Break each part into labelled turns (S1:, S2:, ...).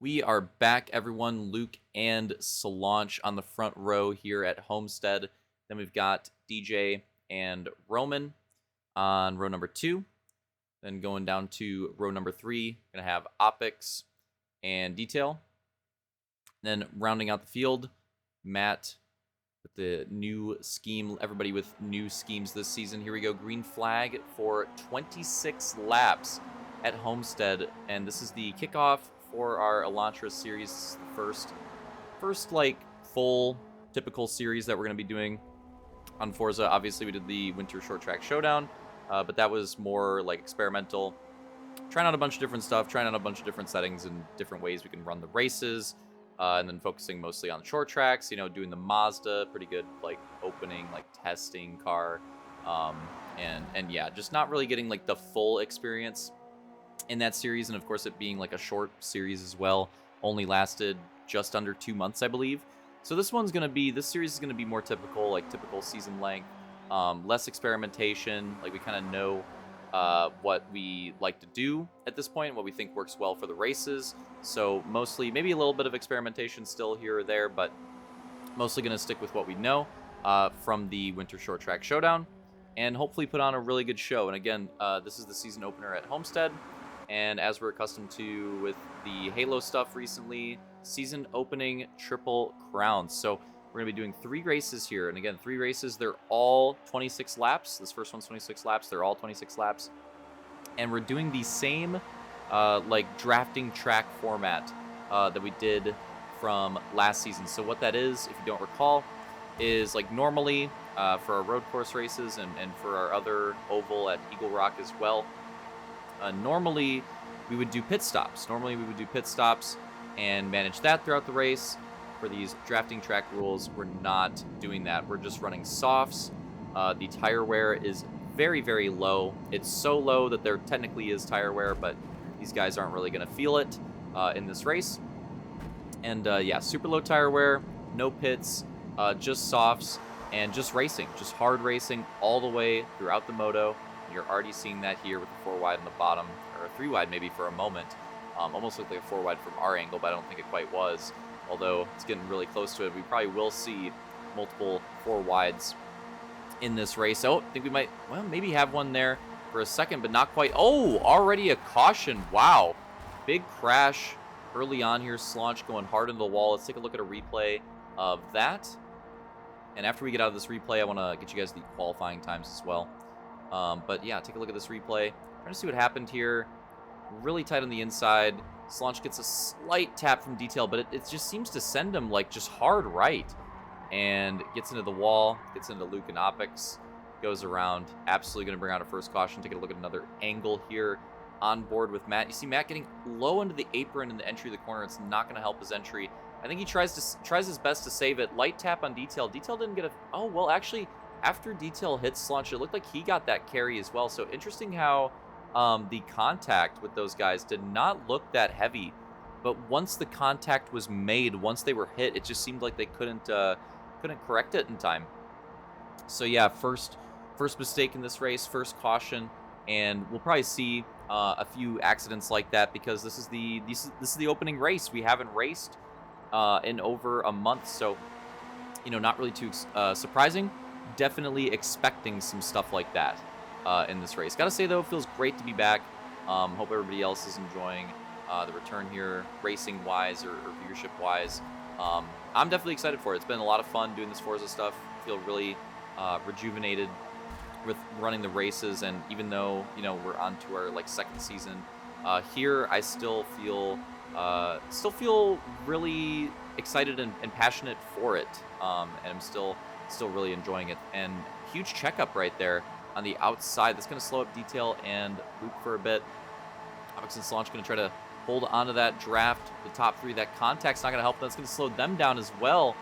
S1: We are back, everyone. Luke and Solange on the front row here at Homestead. Then we've got DJ and Roman on row number 2. Then going down to row number 3, going to have Opix and Detail. Then rounding out the field, Matt with the new scheme. Everybody with new schemes this season. Here we go. Green flag for 26 laps at Homestead. And this is the kickoff for our Elantra series, first like full typical series that we're going to be doing on Forza. Obviously, we did the Winter Short Track Showdown, but that was more like experimental, trying out a bunch of different stuff, trying out a bunch of different settings and different ways we can run the races, and then focusing mostly on short tracks. You know, doing the Mazda, pretty good like opening, like testing car, and yeah, just not really getting like the full experience in that series. And of course it being like a short series as well, only lasted just under 2 months, I believe. So this series is going to be more typical, like typical season length, less experimentation. Like we kind of know what we like to do at this point, what we think works well for the races. So mostly, maybe a little bit of experimentation still here or there, but mostly going to stick with what we know from the Winter Short Track Showdown, and hopefully put on a really good show. And again, this is the season opener at Homestead. And as we're accustomed to with the Halo stuff recently, season opening Triple Crowns. So we're going to be doing 3 races here. And again, 3 races. They're all 26 laps. This first one's 26 laps. They're all 26 laps. And we're doing the same like drafting track format that we did from last season. So what that is, if you don't recall, is like normally for our road course races and for our other oval at Eagle Rock as well, normally we would do pit stops. And manage that throughout the race. For these drafting track rules, we're not doing that. We're just running softs. The tire wear is very, very low. It's so low that there technically is tire wear, but these guys aren't really going to feel it in this race. And yeah, super low tire wear, no pits, just softs, and just racing, just hard racing all the way throughout the Moto. You're already seeing that here with the 4 wide on the bottom, or a 3 wide maybe for a moment. Almost looked like a 4 wide from our angle, but I don't think it quite was. Although it's getting really close to it. We probably will see multiple 4 wides in this race. Oh, I think we might, well, maybe have one there for a second, but not quite. Oh, already a caution. Wow. Big crash early on here. Solange going hard into the wall. Let's take a look at a replay of that. And after we get out of this replay, I want to get you guys the qualifying times as well. But yeah, take a look at this replay. Trying to see what happened here. Really tight on the inside. Solange gets a slight tap from Detail, but it just seems to send him like just hard right. And gets into the wall, gets into Luke and Opix, goes around. Absolutely going to bring out a first caution. Take a look at another angle here on board with Matt. You see Matt getting low into the apron in the entry of the corner. It's not going to help his entry. I think he tries his best to save it. Light tap on Detail. Detail didn't get a... Oh, well, actually, after Detail hits Solange, it looked like he got that carry as well. So interesting how the contact with those guys did not look that heavy. But once the contact was made, once they were hit, it just seemed like they couldn't correct it in time. So yeah, first mistake in this race, first caution, and we'll probably see a few accidents like that because this is the opening race. We haven't raced in over a month, so you know, not really too surprising. Definitely expecting some stuff like that in this race. Gotta say though, it feels great to be back. Hope everybody else is enjoying the return here, racing wise or viewership wise. I'm definitely excited for it. It's been a lot of fun doing this Forza stuff. I feel really rejuvenated with running the races, and even though, you know, we're on to our like second season here, I still feel really excited and passionate for it, and I'm still really enjoying it. And huge checkup right there on the outside. That's going to slow up Detail and Luke for a bit. Opix and Solange going to try to hold onto that draft, the top 3. That contact's not going to help. That's going to slow them down as well.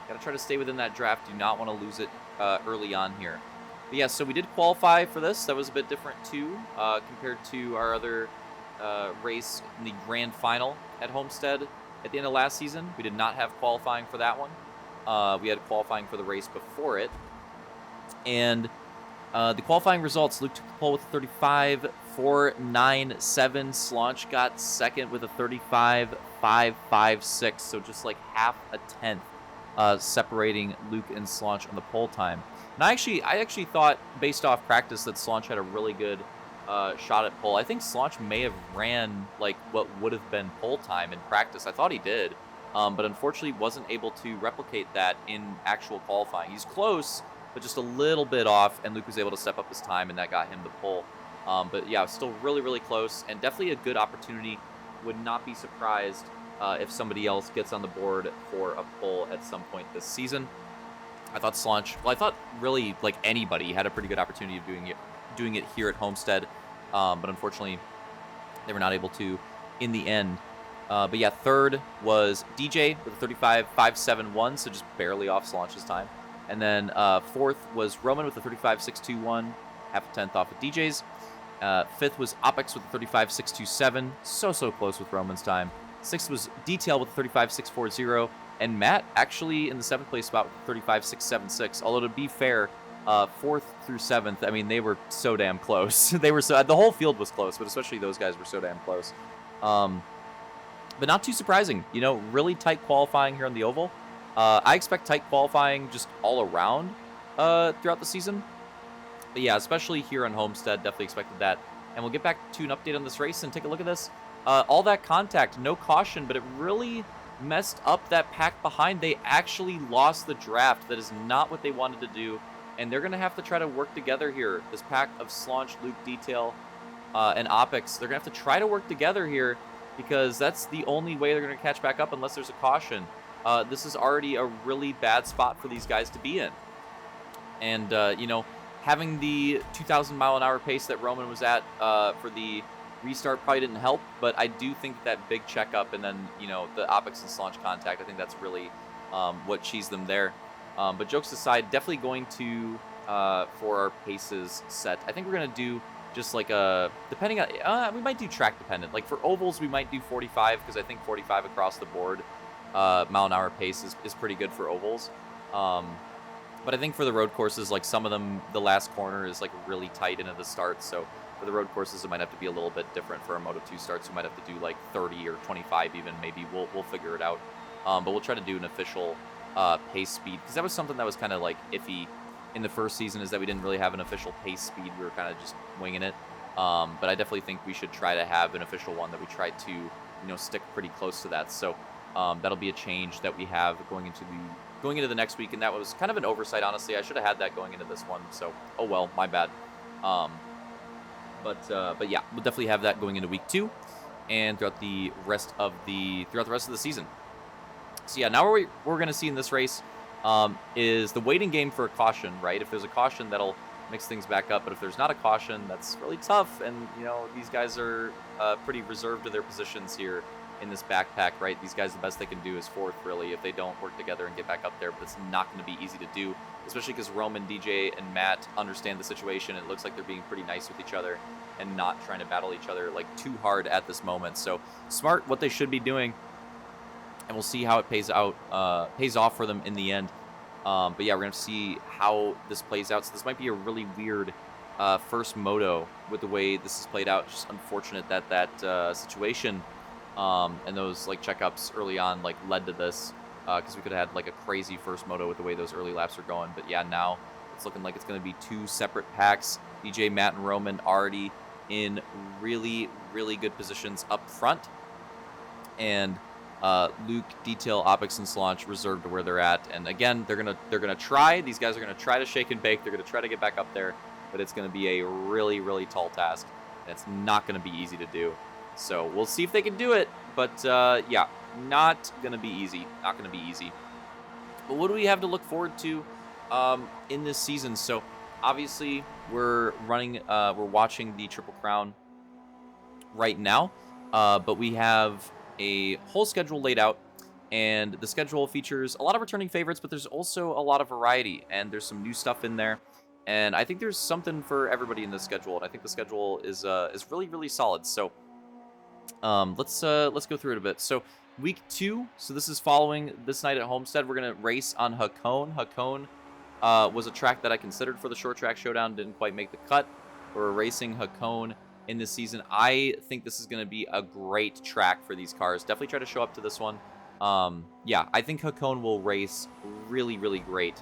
S1: Got to try to stay within that draft. Do not want to lose it early on here. But yeah, so we did qualify for this. That was a bit different too compared to our other race in the grand final at Homestead at the end of last season. We did not have qualifying for that one. We had qualifying for the race before it. And the qualifying results, Luke took the pole with 35, 4.97. Slaunch got second with a 35.556, so just like half a tenth separating Luke and Slaunch on the pole time. And I actually thought, based off practice, that Slaunch had a really good shot at pole. I think Slaunch may have ran like what would have been pole time in practice. I thought he did, but unfortunately wasn't able to replicate that in actual qualifying. He's close, but just a little bit off, and Luke was able to step up his time, and that got him the pole. But yeah, still really, really close, and definitely a good opportunity. Would not be surprised if somebody else gets on the board for a pole at some point this season. I thought Slaunch, well, I thought really like anybody had a pretty good opportunity of doing it here at Homestead, but unfortunately they were not able to in the end. But yeah, third was DJ with a 35.571, so just barely off Slaunch's time. And then fourth was Roman with a 35.621, half a tenth off of DJ's. Fifth was Opex with a 35.627, so close with Roman's time. Sixth was Detail with a 35.640, and Matt actually in the seventh place spot with a 35.676. Although to be fair, fourth through seventh, I mean, they were so damn close. They were the whole field was close, but especially those guys were so damn close. But not too surprising, you know, really tight qualifying here on the oval. I expect tight qualifying just all around throughout the season. But yeah, especially here on Homestead, definitely expected that. And we'll get back to an update on this race and take a look at this. All that contact, no caution, but it really messed up that pack behind. They actually lost the draft. That is not what they wanted to do. And they're going to have to try to work together here. This pack of Slaunch, Luke, Detail, and Opex, they're going to have to try to work together here because that's the only way they're going to catch back up unless there's a caution. This is already a really bad spot for these guys to be in. And, you know, having the 2,000 mile an hour pace that Roman was at for the restart probably didn't help, but I do think that big checkup and then, you know, the Opex and Slaunch contact, I think that's really what cheesed them there. But jokes aside, definitely going to, for our paces set, I think we're going to do just like a, depending on, we might do track dependent. Like for ovals, we might do 45 because I think 45 across the board mile an hour pace is pretty good for ovals. But I think for the road courses, like some of them, the last corner is like really tight into the start. So for the road courses, it might have to be a little bit different. For our Moto 2 starts, we might have to do like 30 or 25 even. Maybe we'll figure it out. But we'll try to do an official pace speed because that was something that was kind of like iffy in the first season, is that we didn't really have an official pace speed. We were kind of just winging it. But I definitely think we should try to have an official one that we try to, you know, stick pretty close to that. So that'll be a change that we have going into the next week, and that was kind of an oversight, honestly. I should have had that going into this one, so oh well, my bad. But yeah, we'll definitely have that going into week 2 and throughout the rest of the season. So yeah, now what we're going to see in this race is the waiting game for a caution, right? If there's a caution, that'll mix things back up, but if there's not a caution, that's really tough. And you know, these guys are pretty reserved to their positions here in this backpack, right? These guys, the best they can do is fourth, really, if they don't work together and get back up there, but it's not going to be easy to do, especially because Roman, DJ, and Matt understand the situation. It looks like they're being pretty nice with each other and not trying to battle each other like too hard at this moment. So smart, what they should be doing, and we'll see how it pays off for them in the end. But yeah, we're going to see how this plays out. So this might be a really weird first moto with the way this is played out. It's just unfortunate that that situation and those like checkups early on like led to this, because we could have had like a crazy first moto with the way those early laps are going. But yeah, now it's looking like it's going to be 2 separate packs. DJ, Matt, and Roman already in really, really good positions up front, and Luke, Detail, Opex, and Slaunch reserved to where they're at. And again, they're gonna try. These guys are gonna try to shake and bake. They're gonna try to get back up there, but it's gonna be a really, really tall task, and it's not gonna be easy to do. So we'll see if they can do it, but yeah, not going to be easy. Not going to be easy. But what do we have to look forward to in this season? So obviously we're watching the Triple Crown right now, but we have a whole schedule laid out, and the schedule features a lot of returning favorites, but there's also a lot of variety, and there's some new stuff in there. And I think there's something for everybody in this schedule, and I think the schedule is really, really solid. So let's go through it a bit. So week 2, so this is following this night at Homestead. We're gonna race on Hakone. Hakone was a track that I considered for the short track showdown, didn't quite make the cut. We're racing Hakone in this season. I think this is going to be a great track for these cars. Definitely try to show up to this one. Yeah, I think Hakone will race really, really great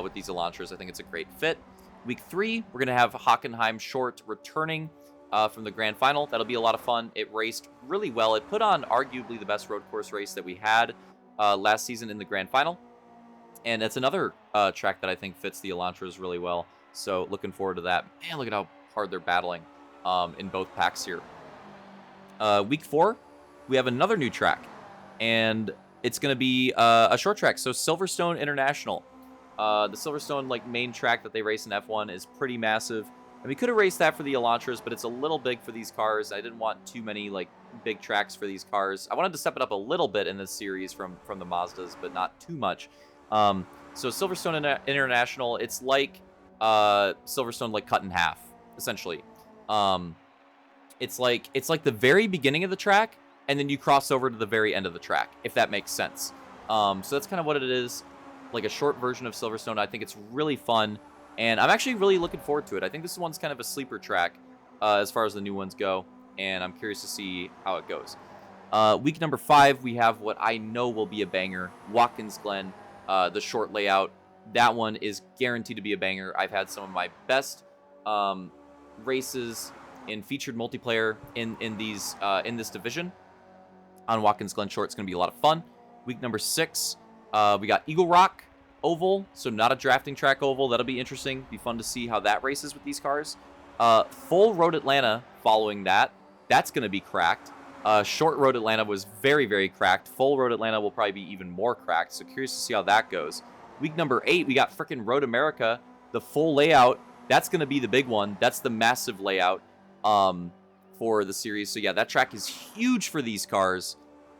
S1: with these Elantras. I think it's a great fit. Week 3, we're going to have Hockenheim Short returning from the grand final. That'll be a lot of fun. It raced really well. It put on arguably the best road course race that we had last season in the grand final. And it's another track that I think fits the Elantras really well. So looking forward to that. Man, look at how hard they're battling in both packs here. Week 4, we have another new track. And it's going to be a short track. So Silverstone International. The Silverstone main track that they race in F1 is pretty massive. And we could have raced that for the Elantras, but it's a little big for these cars. I didn't want too many big tracks for these cars. I wanted to step it up a little bit in this series from the Mazdas, but not too much. So Silverstone International, it's like Silverstone cut in half, essentially. It's like the very beginning of the track, and then you cross over to the very end of the track, if that makes sense. So that's kind of what it is, like a short version of Silverstone. I think it's really fun. And I'm actually really looking forward to it. I think this one's kind of a sleeper track as far as the new ones go. And I'm curious to see how it goes. Week number 5, we have what I know will be a banger. Watkins Glen, the short layout. That one is guaranteed to be a banger. I've had some of my best races in featured multiplayer in this division. On Watkins Glen Short, it's going to be a lot of fun. Week number 6, we got Eagle Rock Oval, so not a drafting track oval. That'll be interesting. Be fun to see how that races with these cars. Full Road Atlanta following that. That's going to be cracked. Short Road Atlanta was very, very cracked. Full Road Atlanta will probably be even more cracked, so curious to see how that goes. Week number 8, we got frickin' Road America, the full layout. That's going to be the big one. That's the massive layout for the series. So yeah, that track is huge for these cars,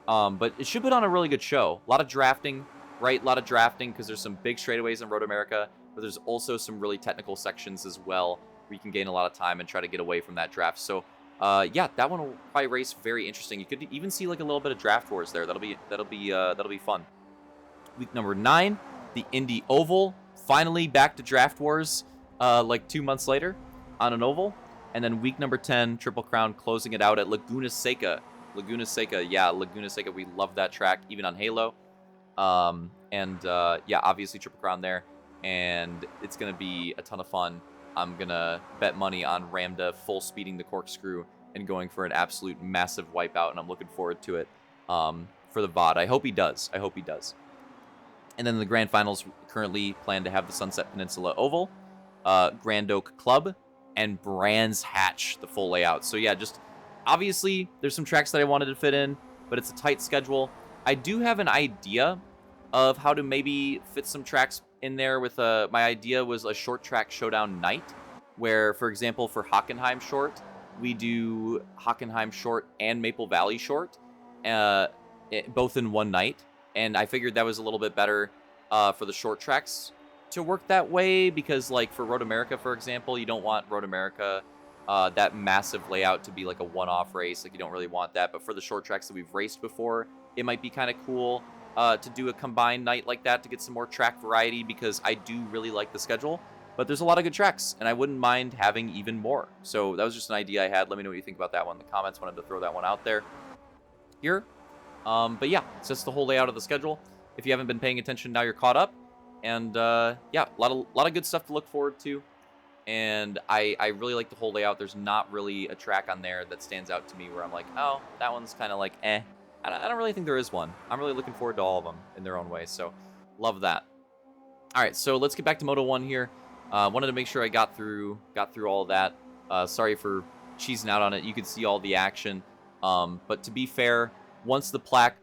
S1: but it should put on a really good show. A lot of drafting. Right, a lot of drafting because there's some big straightaways in Road America, but there's also some really technical sections as well where you can gain a lot of time and try to get away from that draft. So, yeah, that one will probably race very interesting. You could even see a little bit of draft wars there. That'll be fun. Week number 9, the Indy Oval, finally back to draft wars, 2 months later on an oval, and then week number 10, Triple Crown closing it out at Laguna Seca. Laguna Seca, we love that track even on Halo. Yeah, obviously Triple Crown there, and it's going to be a ton of fun. I'm going to bet money on Ramda full speeding the corkscrew and going for an absolute massive wipeout, and I'm looking forward to it for the VOD. I hope he does. And then the grand finals currently plan to have the Sunset Peninsula Oval, Grand Oak Club, and Brands Hatch, the full layout. So yeah, just obviously there's some tracks that I wanted to fit in, but it's a tight schedule. I do have an idea of how to maybe fit some tracks in there with my idea was a short track showdown night where, for example, for Hockenheim Short, we do Hockenheim Short and Maple Valley Short, both in one night. And I figured that was a little bit better for the short tracks to work that way because, for Road America, for example, you don't want Road America, that massive layout to be a one-off race. You don't really want that. But for the short tracks that we've raced before, it might be kind of cool to do a combined night like that to get some more track variety because I do really like the schedule. But there's a lot of good tracks, and I wouldn't mind having even more. So that was just an idea I had. Let me know what you think about that one in the comments. Wanted to throw that one out there here. But yeah, it's just the whole layout of the schedule. If you haven't been paying attention, now you're caught up. And yeah, a lot of good stuff to look forward to. And I really like the whole layout. There's not really a track on there that stands out to me where I'm like, oh, that one's kind of eh. I don't really think there is one. I'm really looking forward to all of them in their own way. So love that. All right, so let's get back to Moto 1 here. Wanted to make sure I got through all of that. Sorry for cheesing out on it. You could see all the action. But to be fair, once the plaques,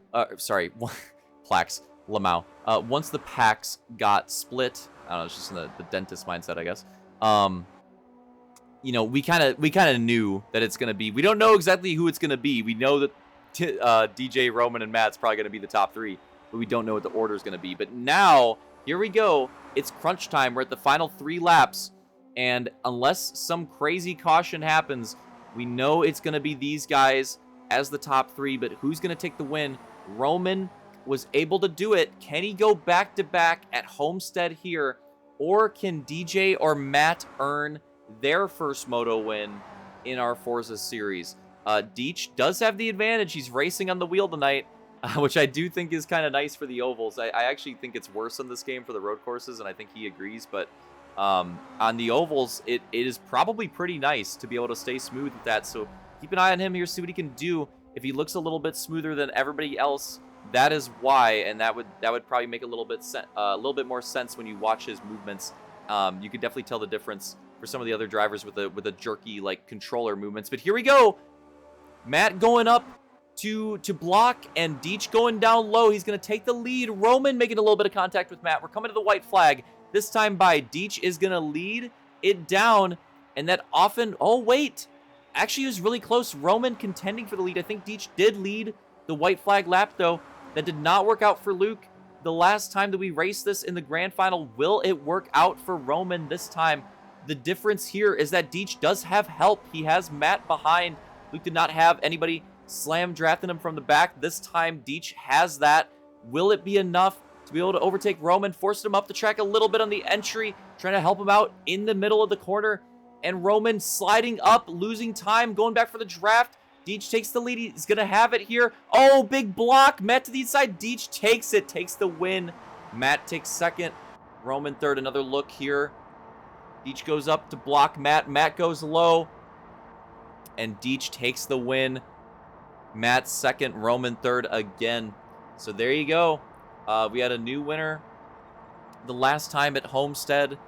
S1: Lamau. Once the packs got split, I don't know, it's just in the dentist mindset, I guess. We kind of knew that it's gonna be. We don't know exactly who it's gonna be. We know that DJ, Roman, and Matt's probably gonna be the top 3, but we don't know what the order is gonna be. But now, here we go. It's crunch time. We're at the final 3 laps, and unless some crazy caution happens, we know it's gonna be these guys as the top 3. But who's gonna take the win? Roman was able to do it. Can he go back-to-back at Homestead here? Or can DJ or Matt earn their first Moto win in our Forza series. Deech does have the advantage. He's racing on the wheel tonight, which I do think is kind of nice for the ovals. I actually think it's worse in this game for the road courses, and I think he agrees. But on the ovals, it is probably pretty nice to be able to stay smooth with that. So keep an eye on him here, see what he can do. If he looks a little bit smoother than everybody else, that is why, and that would probably make a little bit more sense when you watch his movements. You could definitely tell the difference for some of the other drivers with a jerky like controller movements. But here we go. Matt going up to block, and Deech going down low. He's going to take the lead. Roman making a little bit of contact with Matt. We're coming to the white flag. This time by Deech is going to lead it down, and that often... Oh, wait. Actually, it was really close. Roman contending for the lead. I think Deech did lead the white flag lap, though. That did not work out for Luke the last time that we raced this in the grand final. Will it work out for Roman this time? The difference here is that Deech does have help. He has Matt behind. Luke did not have anybody slam drafting him from the back. This time, Deech has that. Will it be enough to be able to overtake Roman? Forced him up the track a little bit on the entry, trying to help him out in the middle of the corner. And Roman sliding up, losing time, going back for the draft. Deech takes the lead. He's going to have it here. Oh, big block. Matt to the inside. Deech takes it, takes the win. Matt takes second. Roman third. Another look here. Deech goes up to block Matt. Matt goes low. And Deech takes the win. Matt second. Roman third again. So there you go. We had a new winner the last time at Homestead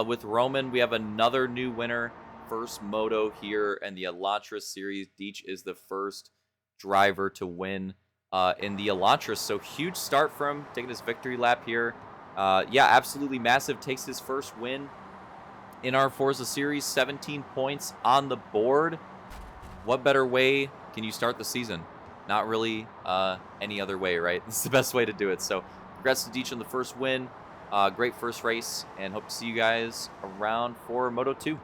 S1: with Roman. We have another new winner. First moto here in the Elantra series. Deech is the first driver to win in the Elantra. So huge start for him, taking his victory lap here. Yeah, absolutely massive. Takes his first win in our Forza series. 17 points on the board. What better way can you start the season? Not really any other way, right? This is the best way to do it. So congrats to Deech on the first win. Great first race, and hope to see you guys around for Moto 2.